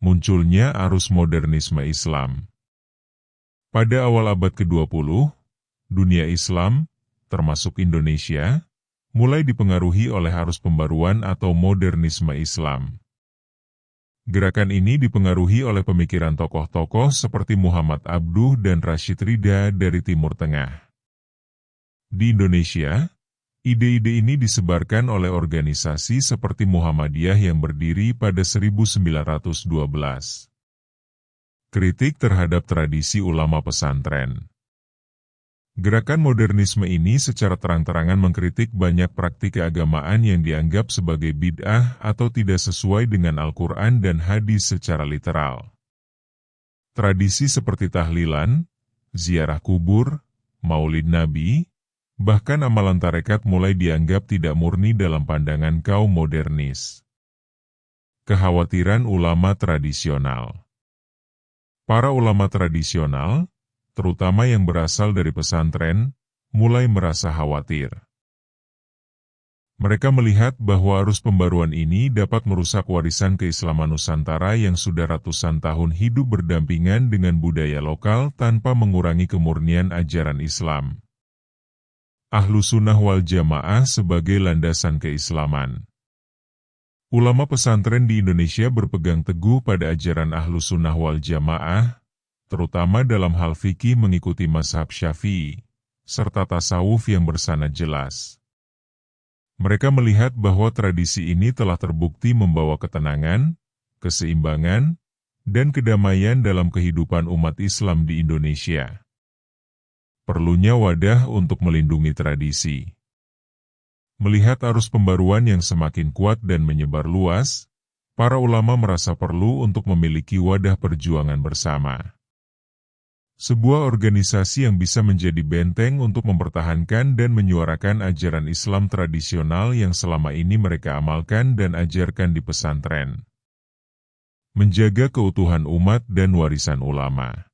Munculnya arus modernisme Islam. Pada awal abad ke-20, dunia Islam, termasuk Indonesia, mulai dipengaruhi oleh arus pembaruan atau modernisme Islam. Gerakan ini dipengaruhi oleh pemikiran tokoh-tokoh seperti Muhammad Abduh dan Rashid Ridha dari Timur Tengah. Di Indonesia, ide-ide ini disebarkan oleh organisasi seperti Muhammadiyah yang berdiri pada 1912. Kritik terhadap tradisi ulama pesantren. Gerakan modernisme ini secara terang-terangan mengkritik banyak praktik keagamaan yang dianggap sebagai bid'ah atau tidak sesuai dengan Al-Quran dan hadis secara literal. Tradisi seperti tahlilan, ziarah kubur, maulid nabi, bahkan amalan tarekat mulai dianggap tidak murni dalam pandangan kaum modernis. Kekhawatiran ulama tradisional. Para ulama tradisional, terutama yang berasal dari pesantren, mulai merasa khawatir. Mereka melihat bahwa arus pembaruan ini dapat merusak warisan keislaman Nusantara yang sudah ratusan tahun hidup berdampingan dengan budaya lokal tanpa mengurangi kemurnian ajaran Islam. Ahlussunnah wal Jamaah sebagai landasan keislaman. Ulama pesantren di Indonesia berpegang teguh pada ajaran Ahlussunnah wal Jamaah, terutama dalam hal fikih mengikuti mazhab Syafi'i, serta tasawuf yang bersanad jelas. Mereka melihat bahwa tradisi ini telah terbukti membawa ketenangan, keseimbangan, dan kedamaian dalam kehidupan umat Islam di Indonesia. Perlunya wadah untuk melindungi tradisi. Melihat arus pembaruan yang semakin kuat dan menyebar luas, para ulama merasa perlu untuk memiliki wadah perjuangan bersama. Sebuah organisasi yang bisa menjadi benteng untuk mempertahankan dan menyuarakan ajaran Islam tradisional yang selama ini mereka amalkan dan ajarkan di pesantren. Menjaga keutuhan umat dan warisan ulama.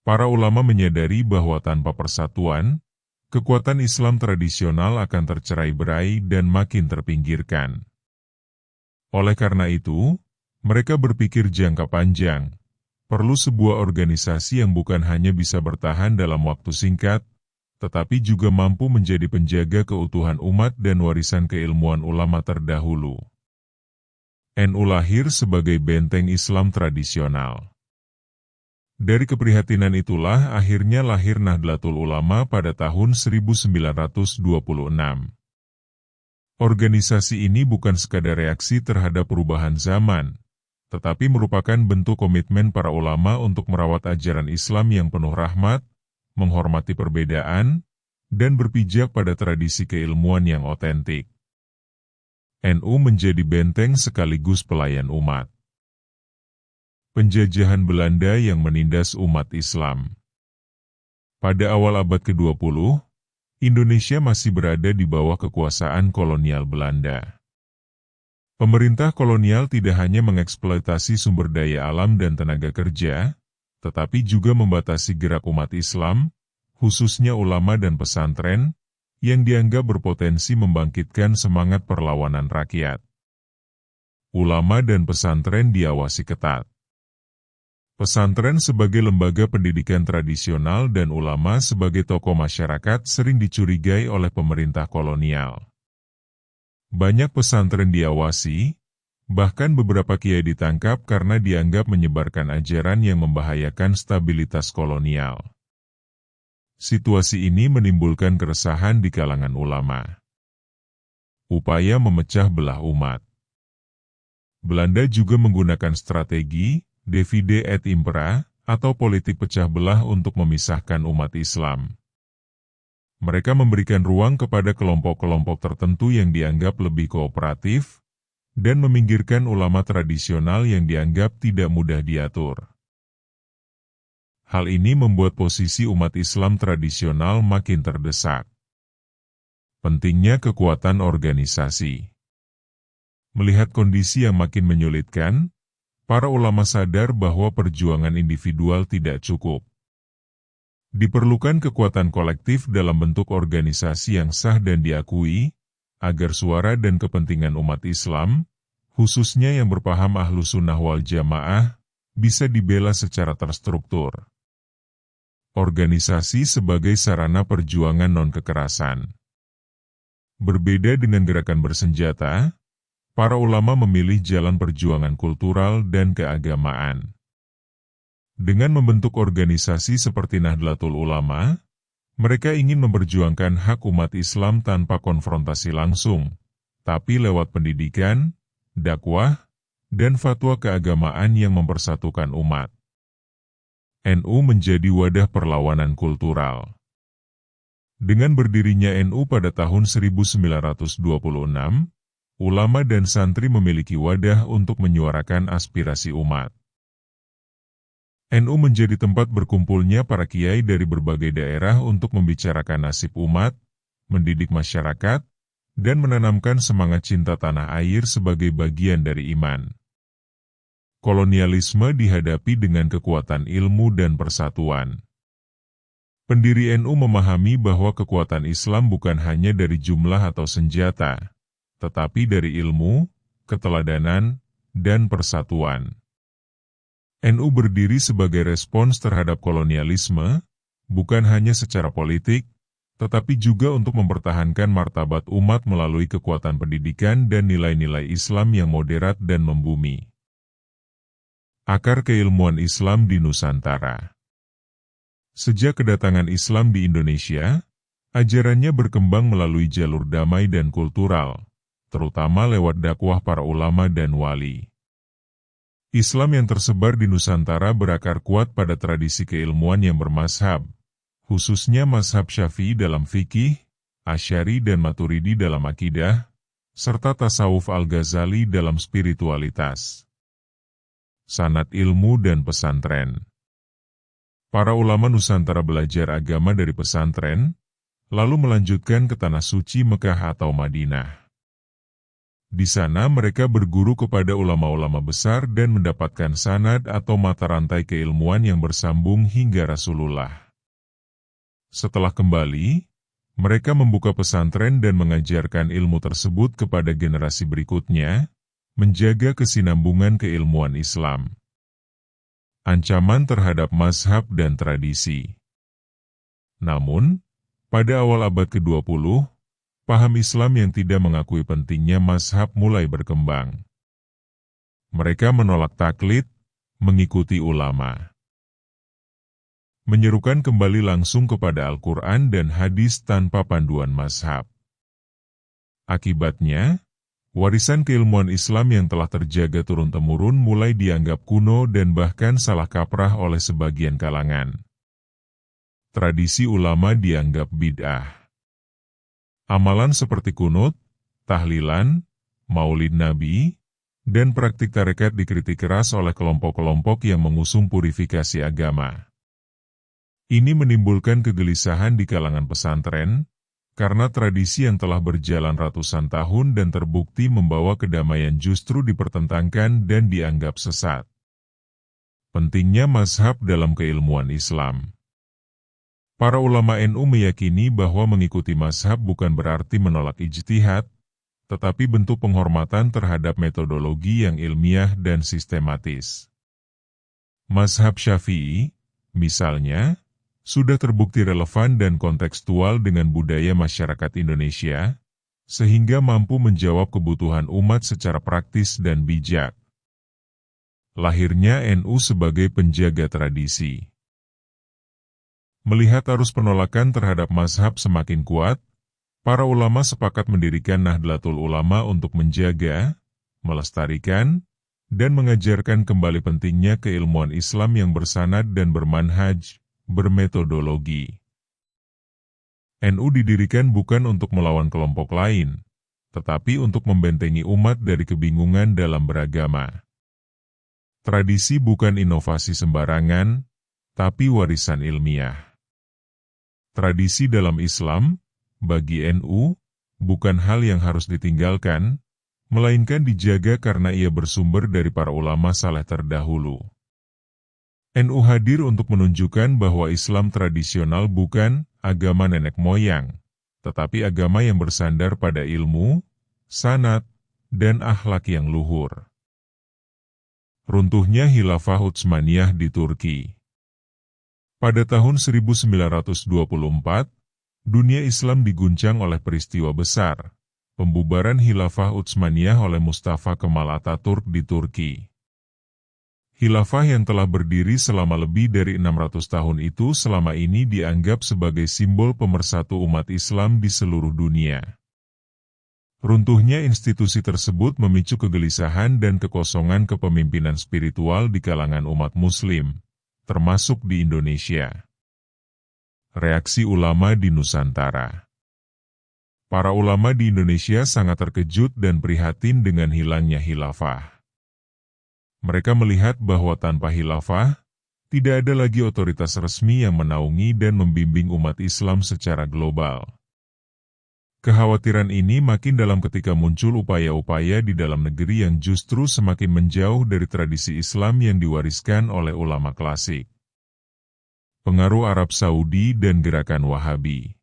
Para ulama menyadari bahwa tanpa persatuan, kekuatan Islam tradisional akan tercerai-berai dan makin terpinggirkan. Oleh karena itu, mereka berpikir jangka panjang, perlu sebuah organisasi yang bukan hanya bisa bertahan dalam waktu singkat, tetapi juga mampu menjadi penjaga keutuhan umat dan warisan keilmuan ulama terdahulu. NU lahir sebagai benteng Islam tradisional. Dari keprihatinan itulah akhirnya lahir Nahdlatul Ulama pada tahun 1926. Organisasi ini bukan sekadar reaksi terhadap perubahan zaman, tetapi merupakan bentuk komitmen para ulama untuk merawat ajaran Islam yang penuh rahmat, menghormati perbedaan, dan berpijak pada tradisi keilmuan yang otentik. NU menjadi benteng sekaligus pelayan umat. Penjajahan Belanda yang menindas umat Islam. Pada awal abad ke-20, Indonesia masih berada di bawah kekuasaan kolonial Belanda. Pemerintah kolonial tidak hanya mengeksploitasi sumber daya alam dan tenaga kerja, tetapi juga membatasi gerak umat Islam, khususnya ulama dan pesantren, yang dianggap berpotensi membangkitkan semangat perlawanan rakyat. Ulama dan pesantren diawasi ketat. Pesantren sebagai lembaga pendidikan tradisional dan ulama sebagai tokoh masyarakat sering dicurigai oleh pemerintah kolonial. Banyak pesantren diawasi, bahkan beberapa kiai ditangkap karena dianggap menyebarkan ajaran yang membahayakan stabilitas kolonial. Situasi ini menimbulkan keresahan di kalangan ulama. Upaya memecah belah umat. Belanda juga menggunakan strategi divide et impera, atau politik pecah belah untuk memisahkan umat Islam. Mereka memberikan ruang kepada kelompok-kelompok tertentu yang dianggap lebih kooperatif, dan meminggirkan ulama tradisional yang dianggap tidak mudah diatur. Hal ini membuat posisi umat Islam tradisional makin terdesak. Pentingnya kekuatan organisasi. Melihat kondisi yang makin menyulitkan, para ulama sadar bahwa perjuangan individual tidak cukup. Diperlukan kekuatan kolektif dalam bentuk organisasi yang sah dan diakui, agar suara dan kepentingan umat Islam, khususnya yang berpaham Ahlussunnah wal Jamaah, bisa dibela secara terstruktur. Organisasi sebagai sarana perjuangan non-kekerasan. Berbeda dengan gerakan bersenjata, para ulama memilih jalan perjuangan kultural dan keagamaan. Dengan membentuk organisasi seperti Nahdlatul Ulama, mereka ingin memperjuangkan hak umat Islam tanpa konfrontasi langsung, tapi lewat pendidikan, dakwah, dan fatwa keagamaan yang mempersatukan umat. NU menjadi wadah perlawanan kultural. Dengan berdirinya NU pada tahun 1926, ulama dan santri memiliki wadah untuk menyuarakan aspirasi umat. NU menjadi tempat berkumpulnya para kiai dari berbagai daerah untuk membicarakan nasib umat, mendidik masyarakat, dan menanamkan semangat cinta tanah air sebagai bagian dari iman. Kolonialisme dihadapi dengan kekuatan ilmu dan persatuan. Pendiri NU memahami bahwa kekuatan Islam bukan hanya dari jumlah atau senjata, tetapi dari ilmu, keteladanan, dan persatuan. NU berdiri sebagai respons terhadap kolonialisme, bukan hanya secara politik, tetapi juga untuk mempertahankan martabat umat melalui kekuatan pendidikan dan nilai-nilai Islam yang moderat dan membumi. Akar keilmuan Islam di Nusantara. Sejak kedatangan Islam di Indonesia, ajarannya berkembang melalui jalur damai dan kultural, terutama lewat dakwah para ulama dan wali. Islam yang tersebar di Nusantara berakar kuat pada tradisi keilmuan yang bermazhab, khususnya mazhab Syafi'i dalam fikih, Asy'ari dan Maturidi dalam akidah, serta tasawuf Al-Ghazali dalam spiritualitas. Sanad ilmu dan pesantren. Para ulama Nusantara belajar agama dari pesantren, lalu melanjutkan ke tanah suci Mekah atau Madinah. Di sana mereka berguru kepada ulama-ulama besar dan mendapatkan sanad atau mata rantai keilmuan yang bersambung hingga Rasulullah. Setelah kembali, mereka membuka pesantren dan mengajarkan ilmu tersebut kepada generasi berikutnya, menjaga kesinambungan keilmuan Islam. Ancaman terhadap mazhab dan tradisi. Namun, pada awal abad ke-20, paham Islam yang tidak mengakui pentingnya mazhab mulai berkembang. Mereka menolak taklid, mengikuti ulama. Menyerukan kembali langsung kepada Al-Quran dan hadis tanpa panduan mazhab. Akibatnya, warisan keilmuan Islam yang telah terjaga turun-temurun mulai dianggap kuno dan bahkan salah kaprah oleh sebagian kalangan. Tradisi ulama dianggap bid'ah. Amalan seperti kunut, tahlilan, maulid nabi, dan praktik tarekat dikritik keras oleh kelompok-kelompok yang mengusung purifikasi agama. Ini menimbulkan kegelisahan di kalangan pesantren, karena tradisi yang telah berjalan ratusan tahun dan terbukti membawa kedamaian justru dipertentangkan dan dianggap sesat. Pentingnya mazhab dalam keilmuan Islam. Para ulama NU meyakini bahwa mengikuti mazhab bukan berarti menolak ijtihad, tetapi bentuk penghormatan terhadap metodologi yang ilmiah dan sistematis. Mazhab Syafi'i, misalnya, sudah terbukti relevan dan kontekstual dengan budaya masyarakat Indonesia, sehingga mampu menjawab kebutuhan umat secara praktis dan bijak. Lahirnya NU sebagai penjaga tradisi. Melihat arus penolakan terhadap mazhab semakin kuat, para ulama sepakat mendirikan Nahdlatul Ulama untuk menjaga, melestarikan, dan mengajarkan kembali pentingnya keilmuan Islam yang bersanad dan bermanhaj, bermetodologi. NU didirikan bukan untuk melawan kelompok lain, tetapi untuk membentengi umat dari kebingungan dalam beragama. Tradisi bukan inovasi sembarangan, tapi warisan ilmiah. Tradisi dalam Islam, bagi NU, bukan hal yang harus ditinggalkan, melainkan dijaga karena ia bersumber dari para ulama saleh terdahulu. NU hadir untuk menunjukkan bahwa Islam tradisional bukan agama nenek moyang, tetapi agama yang bersandar pada ilmu, sanad, dan akhlak yang luhur. Runtuhnya Khilafah Utsmaniyah di Turki. Pada tahun 1924, dunia Islam diguncang oleh peristiwa besar, pembubaran Khilafah Utsmaniyah oleh Mustafa Kemal Atatürk di Turki. Khilafah yang telah berdiri selama lebih dari 600 tahun itu selama ini dianggap sebagai simbol pemersatu umat Islam di seluruh dunia. Runtuhnya institusi tersebut memicu kegelisahan dan kekosongan kepemimpinan spiritual di kalangan umat Muslim, termasuk di Indonesia. Reaksi ulama di Nusantara. Para ulama di Indonesia sangat terkejut dan prihatin dengan hilangnya khilafah. Mereka melihat bahwa tanpa khilafah, tidak ada lagi otoritas resmi yang menaungi dan membimbing umat Islam secara global. Kekhawatiran ini makin dalam ketika muncul upaya-upaya di dalam negeri yang justru semakin menjauh dari tradisi Islam yang diwariskan oleh ulama klasik. Pengaruh Arab Saudi dan gerakan Wahabi.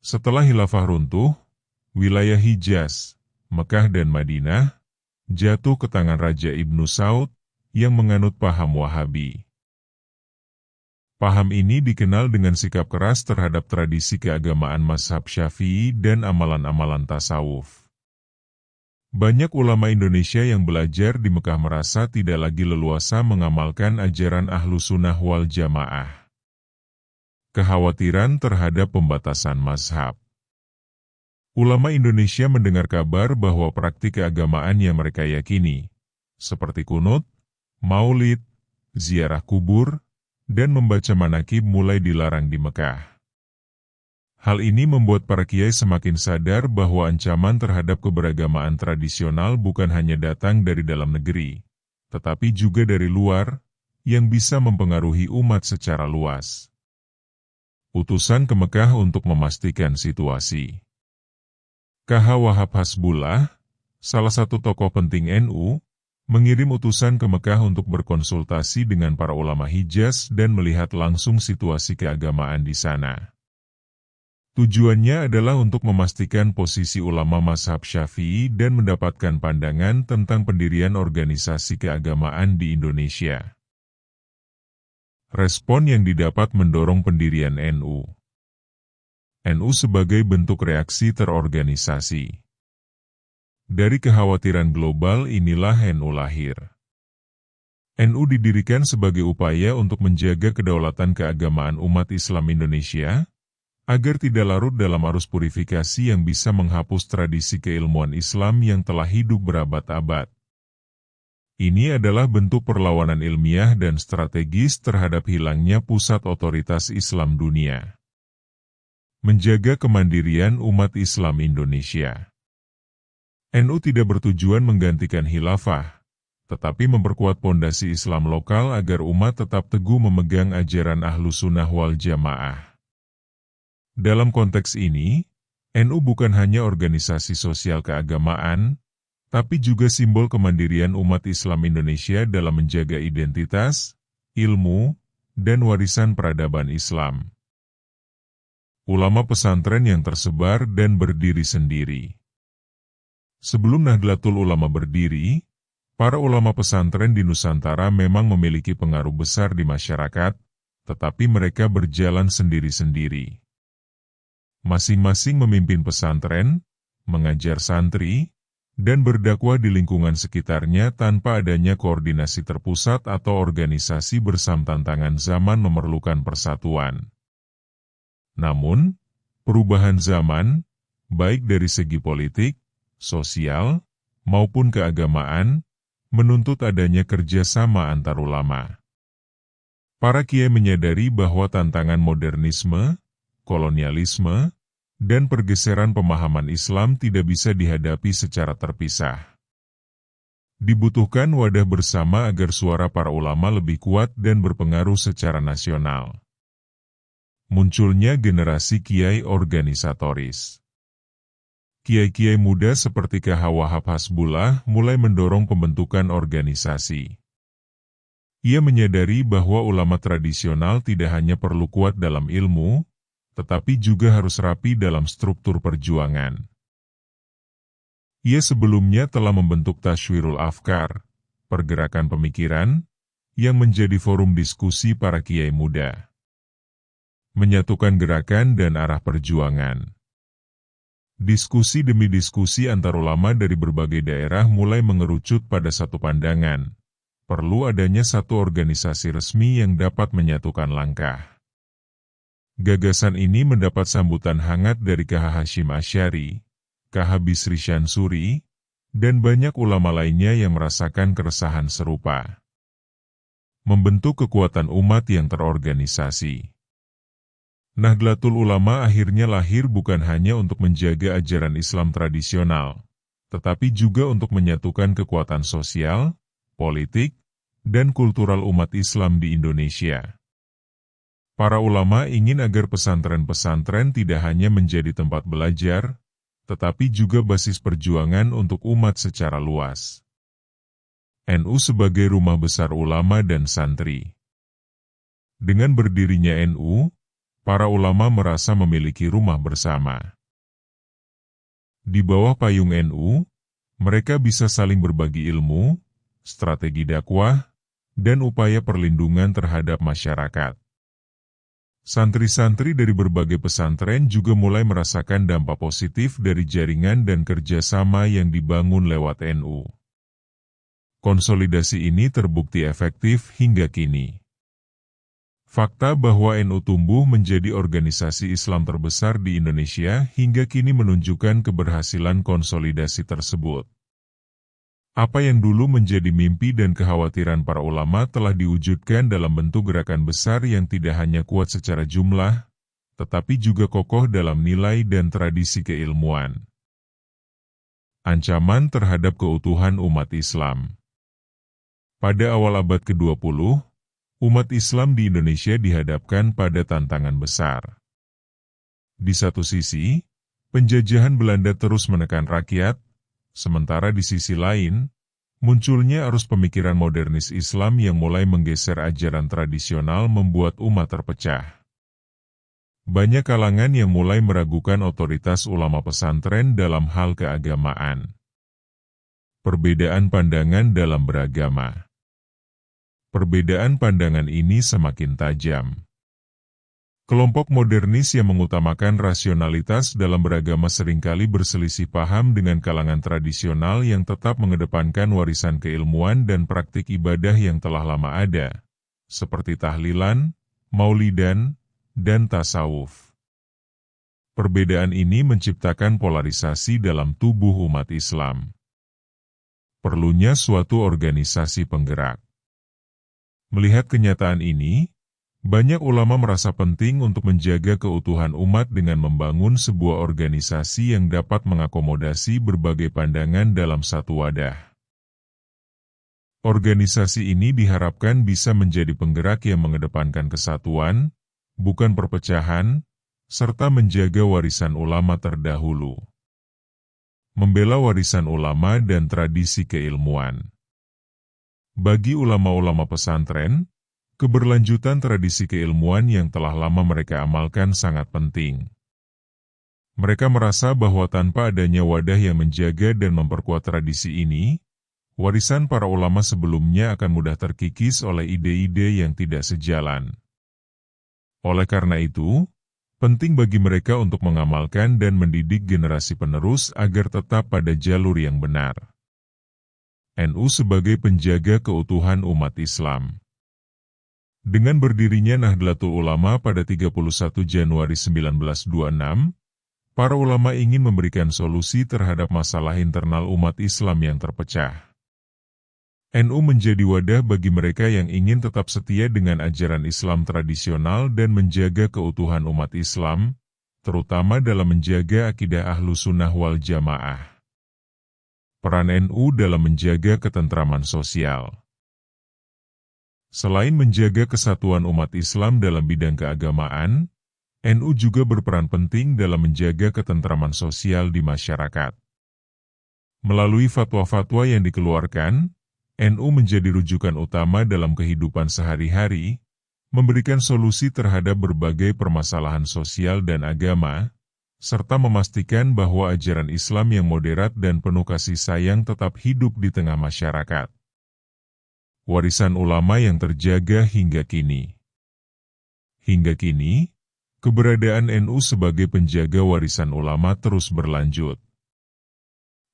Setelah khilafah runtuh, wilayah Hijaz, Mekah dan Madinah jatuh ke tangan Raja Ibnu Saud yang menganut paham Wahabi. Paham ini dikenal dengan sikap keras terhadap tradisi keagamaan mazhab Syafi'i dan amalan-amalan tasawuf. Banyak ulama Indonesia yang belajar di Mekah merasa tidak lagi leluasa mengamalkan ajaran Ahlus Sunnah wal Jamaah. Kekhawatiran terhadap pembatasan mazhab. Ulama Indonesia mendengar kabar bahwa praktik keagamaan yang mereka yakini, seperti kunut, maulid, ziarah kubur, dan membaca manakib mulai dilarang di Mekah. Hal ini membuat para kiai semakin sadar bahwa ancaman terhadap keberagamaan tradisional bukan hanya datang dari dalam negeri, tetapi juga dari luar, yang bisa mempengaruhi umat secara luas. Utusan ke Mekah untuk memastikan situasi. KH Wahab Hasbullah, salah satu tokoh penting NU, mengirim utusan ke Mekah untuk berkonsultasi dengan para ulama Hijaz dan melihat langsung situasi keagamaan di sana. Tujuannya adalah untuk memastikan posisi ulama mazhab Syafi'i dan mendapatkan pandangan tentang pendirian organisasi keagamaan di Indonesia. Respon yang didapat mendorong pendirian NU. NU sebagai bentuk reaksi terorganisasi. Dari kekhawatiran global inilah NU lahir. NU didirikan sebagai upaya untuk menjaga kedaulatan keagamaan umat Islam Indonesia, agar tidak larut dalam arus purifikasi yang bisa menghapus tradisi keilmuan Islam yang telah hidup berabad-abad. Ini adalah bentuk perlawanan ilmiah dan strategis terhadap hilangnya pusat otoritas Islam dunia. Menjaga kemandirian umat Islam Indonesia. NU tidak bertujuan menggantikan khilafah, tetapi memperkuat pondasi Islam lokal agar umat tetap teguh memegang ajaran Ahlus Sunnah wal Jamaah. Dalam konteks ini, NU bukan hanya organisasi sosial keagamaan, tapi juga simbol kemandirian umat Islam Indonesia dalam menjaga identitas, ilmu, dan warisan peradaban Islam. Ulama pesantren yang tersebar dan berdiri sendiri. Sebelum Nahdlatul Ulama berdiri, para ulama pesantren di Nusantara memang memiliki pengaruh besar di masyarakat, tetapi mereka berjalan sendiri-sendiri. Masing-masing memimpin pesantren, mengajar santri, dan berdakwah di lingkungan sekitarnya tanpa adanya koordinasi terpusat atau organisasi bersamtantangan zaman memerlukan persatuan. Namun, perubahan zaman, baik dari segi politik, sosial, maupun keagamaan, menuntut adanya kerjasama antar ulama. Para kiai menyadari bahwa tantangan modernisme, kolonialisme, dan pergeseran pemahaman Islam tidak bisa dihadapi secara terpisah. Dibutuhkan wadah bersama agar suara para ulama lebih kuat dan berpengaruh secara nasional. Munculnya generasi kiai organisatoris. Kiai-kiai muda seperti KH Wahab Hasbullah mulai mendorong pembentukan organisasi. Ia menyadari bahwa ulama tradisional tidak hanya perlu kuat dalam ilmu, tetapi juga harus rapi dalam struktur perjuangan. Ia sebelumnya telah membentuk Tashwirul Afkar, pergerakan pemikiran, yang menjadi forum diskusi para kiai muda. Menyatukan gerakan dan arah perjuangan. Diskusi demi diskusi antar ulama dari berbagai daerah mulai mengerucut pada satu pandangan. Perlu adanya satu organisasi resmi yang dapat menyatukan langkah. Gagasan ini mendapat sambutan hangat dari KH Hashim Asy'ari, KH Bisri Syansuri, dan banyak ulama lainnya yang merasakan keresahan serupa. Membentuk kekuatan umat yang terorganisasi. Nahdlatul Ulama akhirnya lahir bukan hanya untuk menjaga ajaran Islam tradisional, tetapi juga untuk menyatukan kekuatan sosial, politik, dan kultural umat Islam di Indonesia. Para ulama ingin agar pesantren-pesantren tidak hanya menjadi tempat belajar, tetapi juga basis perjuangan untuk umat secara luas. NU sebagai rumah besar ulama dan santri. Dengan berdirinya NU, para ulama merasa memiliki rumah bersama. Di bawah payung NU, mereka bisa saling berbagi ilmu, strategi dakwah, dan upaya perlindungan terhadap masyarakat. Santri-santri dari berbagai pesantren juga mulai merasakan dampak positif dari jaringan dan kerjasama yang dibangun lewat NU. Konsolidasi ini terbukti efektif hingga kini. Fakta bahwa NU tumbuh menjadi organisasi Islam terbesar di Indonesia hingga kini menunjukkan keberhasilan konsolidasi tersebut. Apa yang dulu menjadi mimpi dan kekhawatiran para ulama telah diwujudkan dalam bentuk gerakan besar yang tidak hanya kuat secara jumlah, tetapi juga kokoh dalam nilai dan tradisi keilmuan. Ancaman terhadap keutuhan umat Islam. Pada awal abad ke-20, umat Islam di Indonesia dihadapkan pada tantangan besar. Di satu sisi, penjajahan Belanda terus menekan rakyat, sementara di sisi lain, munculnya arus pemikiran modernis Islam yang mulai menggeser ajaran tradisional membuat umat terpecah. Banyak kalangan yang mulai meragukan otoritas ulama pesantren dalam hal keagamaan. Perbedaan pandangan dalam beragama. Perbedaan pandangan ini semakin tajam. Kelompok modernis yang mengutamakan rasionalitas dalam beragama seringkali berselisih paham dengan kalangan tradisional yang tetap mengedepankan warisan keilmuan dan praktik ibadah yang telah lama ada, seperti tahlilan, maulidan, dan tasawuf. Perbedaan ini menciptakan polarisasi dalam tubuh umat Islam. Perlunya suatu organisasi penggerak. Melihat kenyataan ini, banyak ulama merasa penting untuk menjaga keutuhan umat dengan membangun sebuah organisasi yang dapat mengakomodasi berbagai pandangan dalam satu wadah. Organisasi ini diharapkan bisa menjadi penggerak yang mengedepankan kesatuan, bukan perpecahan, serta menjaga warisan ulama terdahulu. Membela warisan ulama dan tradisi keilmuan. Bagi ulama-ulama pesantren, keberlanjutan tradisi keilmuan yang telah lama mereka amalkan sangat penting. Mereka merasa bahwa tanpa adanya wadah yang menjaga dan memperkuat tradisi ini, warisan para ulama sebelumnya akan mudah terkikis oleh ide-ide yang tidak sejalan. Oleh karena itu, penting bagi mereka untuk mengamalkan dan mendidik generasi penerus agar tetap pada jalur yang benar. NU sebagai penjaga keutuhan umat Islam. Dengan berdirinya Nahdlatul Ulama pada 31 Januari 1926, para ulama ingin memberikan solusi terhadap masalah internal umat Islam yang terpecah. NU menjadi wadah bagi mereka yang ingin tetap setia dengan ajaran Islam tradisional dan menjaga keutuhan umat Islam, terutama dalam menjaga akidah Ahlussunnah wal Jamaah. Peran NU dalam menjaga ketentraman sosial. Selain menjaga kesatuan umat Islam dalam bidang keagamaan, NU juga berperan penting dalam menjaga ketentraman sosial di masyarakat. Melalui fatwa-fatwa yang dikeluarkan, NU menjadi rujukan utama dalam kehidupan sehari-hari, memberikan solusi terhadap berbagai permasalahan sosial dan agama, serta memastikan bahwa ajaran Islam yang moderat dan penuh kasih sayang tetap hidup di tengah masyarakat. Warisan ulama yang terjaga hingga kini. Hingga kini, keberadaan NU sebagai penjaga warisan ulama terus berlanjut.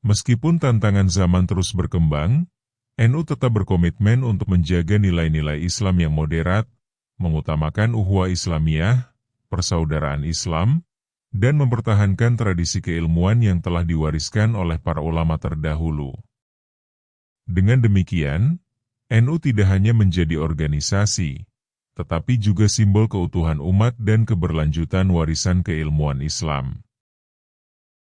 Meskipun tantangan zaman terus berkembang, NU tetap berkomitmen untuk menjaga nilai-nilai Islam yang moderat, mengutamakan ukhuwah Islamiyah, persaudaraan Islam, dan mempertahankan tradisi keilmuan yang telah diwariskan oleh para ulama terdahulu. Dengan demikian, NU tidak hanya menjadi organisasi, tetapi juga simbol keutuhan umat dan keberlanjutan warisan keilmuan Islam.